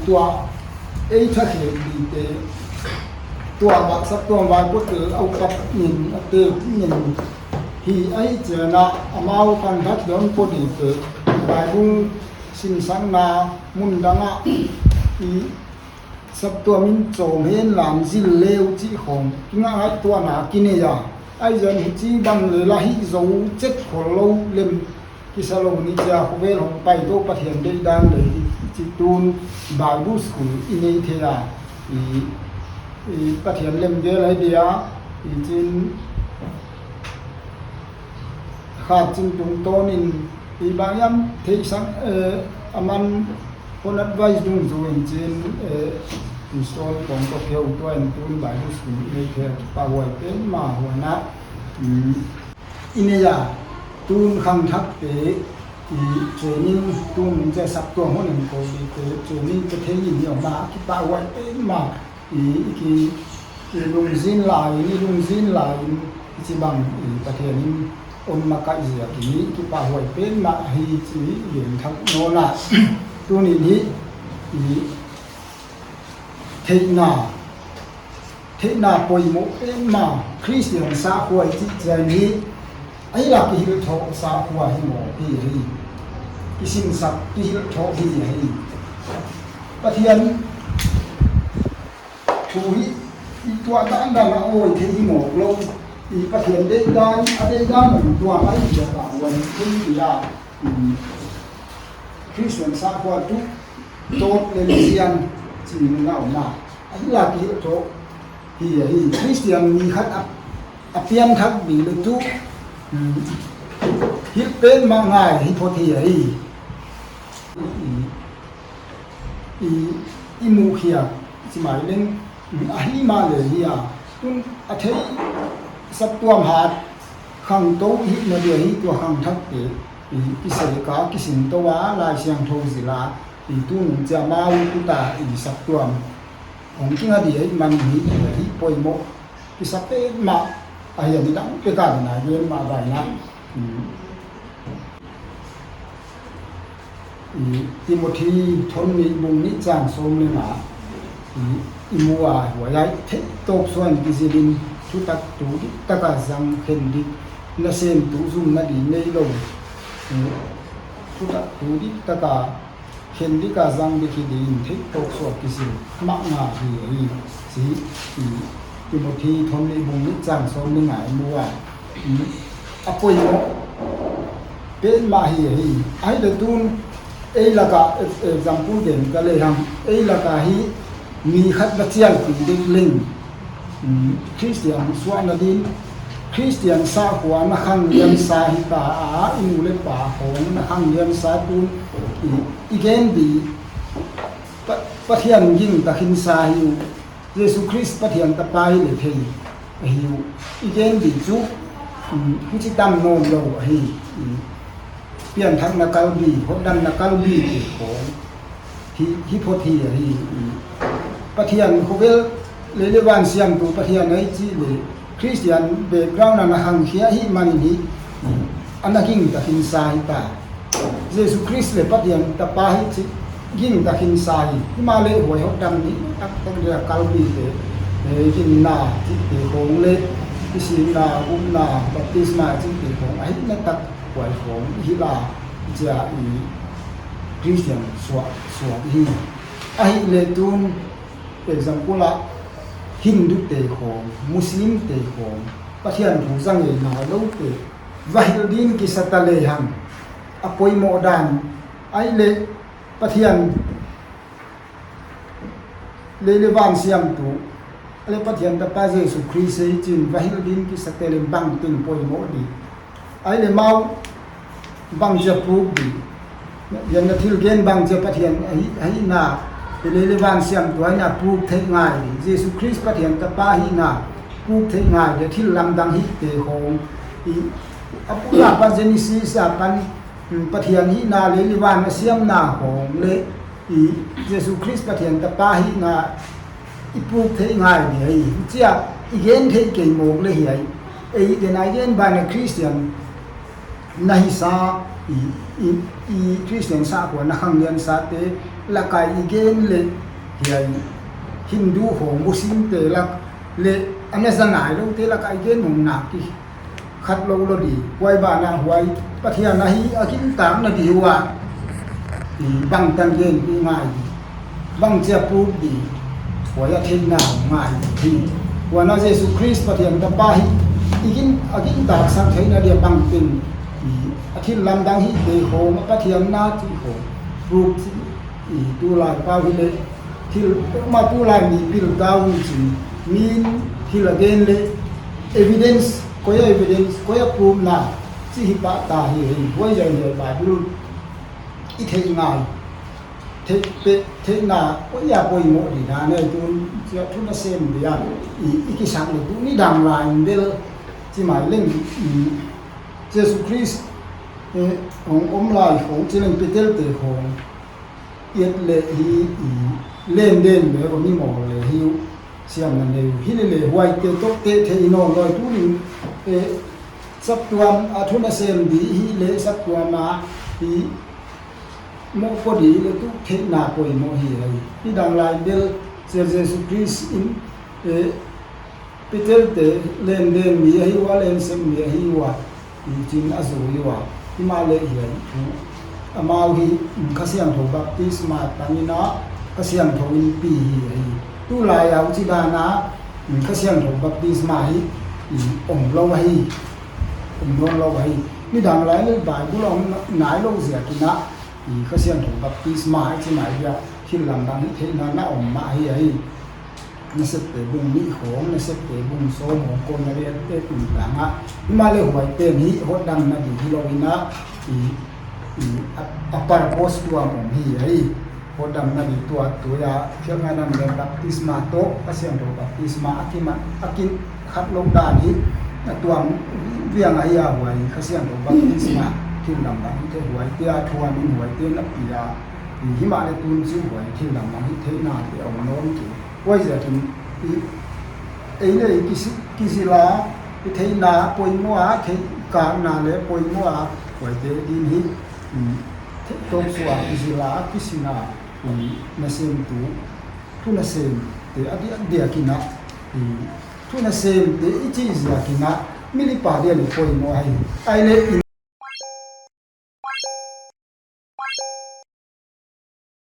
ตัวถ้าเห็นดีเตตัวบักสักตัววายก็เจอเอากับหินเตอหินที่เจอนะอามากันทัดย้อนก็ดีเตอวายบุ้งสินสังนามุนดังอีสักตัวมินโจมเห็นหลานจิเลวจีของง่ายตัวหนากินเนี่ยจะหิจีบังเลยละหิโจเจ็ดขโลเล่มที่สโลนิจาคุเวลของไปโตประเทศได้ดังเลยจิตูนบาลูสกุลอินเนเทียประเทศเล่มเดียวเลยเดียจินขาดจินตรงโตนินบางอย่างเทสังอามันคนอัดไว้ดุงจูนจินอินสตอลของตัวเขียวตัวอินตูนบาลูสกุลอินเนเทียปาวายเป็นมาหัวนัดอินเนียตูนคำทักเตะเทรนนิ่งตูนจะสับตัวหัวหนึ่งโกดีเทรนนิ่งจะเทยินออกมาที่ปาวายเป็นมาลุงซินลายนี่ลุงซินลายที่บางประเทศนี้อมมากะเสียที่ที่ปาวายเป็นมาให้ที่เหรียญทั้งโนนาตัวนี้เทนาปอยโมเป็นมาคริสเตียนสาขวายจิตใจนี้หลักที่เราทอสาขวายให้หมอพี่ฮีที่สิ่งศักดิ์ที่เราทอพี่ฮีประเทศถูตัวด้านโอ้ยที่หมอกลงประเทศได้ด้านเหมือนตัวไม่เกี่ยวกับวันที่ยาคริสเตียนสาขวายทุกโต๊ะเลเซียนจีนเล่ามาหลักที่เราทอพี่ฮีคริสเตียนมีขัดอเปียนทักบีเลยทุกฮิปเป็นมาง่ายฮิปโพธีอีมูเขียสมัยเล่นฮิมาเลยตุนอาเทสับตัวหาดขังโตฮิมาเดียฮิตัวขังทักเตอิสริกากิสินตัวลายเสียงโทศิลาตุนจะมาอุตาสับตัวของจริงอดีตมันฮิปอยโมกิสับเตมาอย่างนี้ต้องเป็นการไหนเรียนมาใบนั้นติโมธีทนมีบุญนิจารสมเลยนะอิมัวหัวใหญ่เทตกส่วนกิจดินทุตักตูดิตะกาจังเข็นดินาเซนตูซุมนาดีเนยลงทุตักตูดิตะกาเข็นดิกาจังดิคิดินเทตกส่วนกิจมักนาดีสีติโมธีทนมีบุญนิจารสมเลยนะอิมัวอภัยโมเป็นมาฮีไอ้เด็กตุนละกาexample เด่นก็เลยทำละกาฮีมีขัดบัตรเจียนคือเด็กเล่งคริสเตียนสวานดินคริสเตียนสาหัวนักขังเลียนสาหิตาอิมูเลปาของนักขังเลียนสาตุนอีเกนดีปะเทียนยิ่งตะขินสาหิวเยซูคริสต์ปะเทียนตะปายเลยเทีหิวอีเกนดีจุผู้ที่ดำโนมเราเปลี่ยนทั้งนักการบีพบดันนักการบีของฮิปโพธีปะเทียนเขาเวลเลวันเสียงตัวปะเทียนในจีเลยคริสเตียนเบกกราวน์นักหังเขียฮิมันนี่อันนั้นยิ่งตะขินสายตาเยซูคริสต์เลยปะเทียนตะปาฮิยิ่งตะขินสายที่มาเลยหัวเขาดำนี่ตั้งแต่การบีเลยกินนาที่เตะของเล็กที่สินาอุนาบัพติศมาที่เตะของไอ้นั่นตักหัวของฮิลาจะคริสเตียนสวดฮิไอ้เลตุนเป็นสังกุละฮินดูเตะของมุสลิมเตะของประเทศผู้สังเกตนาลูกเตะวาฮิดินกิสตาเลหังอภัยโมดันไอ้เลประเทศเลวันเสียมตุอะไรประเทศตะปาเจสุคริสต์จินวาฮิดินกิสตาเลบังตินปอยโมดีไอ้เลมาบังจะปลูกดียังจะทิลเกนบังจะประเทศไอ้นาเลวันเสียมตัวน่ะปลูกเทง่ายเยซูคริสต์ประเทศตะปาหินาปลูกเทง่ายเดี๋ยวที่ลำดังฮิเตของอปุราปัญจนิสีสาปันประเทศหินาเลวันเสียมนาของเลเยซูคริสต์ประเทศตะปาหินาปลูกเทง่ายเดี๋ยวเจ้าอีเกนเทเก่งโมกเลยเดี๋ยวไหนเกนบานคริสเตียนนาฮิซาคริสเตียนสาหัวนักขังเลียนสาเต la kai igen le hian Hindu ho Muslim te la le ane zanai lo te la kai gen mong na ki khat lo lo di wai ba na huai pathian na hi akin tam na di wa bang tan gen ki ngai bang chia pu di huai a thin na ngai thi wa na Jesus Christ pathian ta pa hi akin ta sang thai na dia bang tin akin lam dang hi de ho ma pathian na ti ho ru tu la pa hi le til ma tu la ni bil down chi min til again le evidence koya proof na chi hi pa ta hi wai ya ye Bible i the ngai the na koya poi mo di na ne tu tu na sem dia i ki sang le tu ni dang la bel chi mai leng Jesus Christ ong lai hong chi leng petel te hong yet le hi lên lên để có mi mỏ để hiu xem là đều hi le hoài te tốt te thế nó rồi tu ni sắp tuam thu na xem đi hi le sắp tuam mà thì mo có đi le tu thế na coi mo hi hay đi đằng lại bel Jesus Christ in Peter te lên lên mi hi wa lên xem mi hi wa thì chính azu hi wa thì mà le hi tu amau hi khasiang tho baptisma tanina kasiang tho in pi hi tu la ya chi da na kasiang tho baptisma hi ong lo hi ni dang lai le bai bu long nai lo zia ki na kasiang tho baptisma chi mai ya khil lam dang hi the na ong ma hi na se te bung ni khong na se te bung so mo ko na le te tu ta nga ma le huai te ni ho dang na di lo ina apar post tua mong hi hodam na di tua ya khiam na nam le baptisma to asiang do baptisma akin khat long da ni tuang viang ai ya huai khasiang do baptisma kin lam ba te huai tia thua min huai te na pia hi ma le tun chu huai kin lam ma hi the na te ong nom ki wai ja tin ei le kisi la the na poi mo a the ka na le poi mo a huai te din hi tong suwa izila kisina na sem tu na sem te adi akina tu na sem te ichi izila kina mili pa dia le poi mo ai le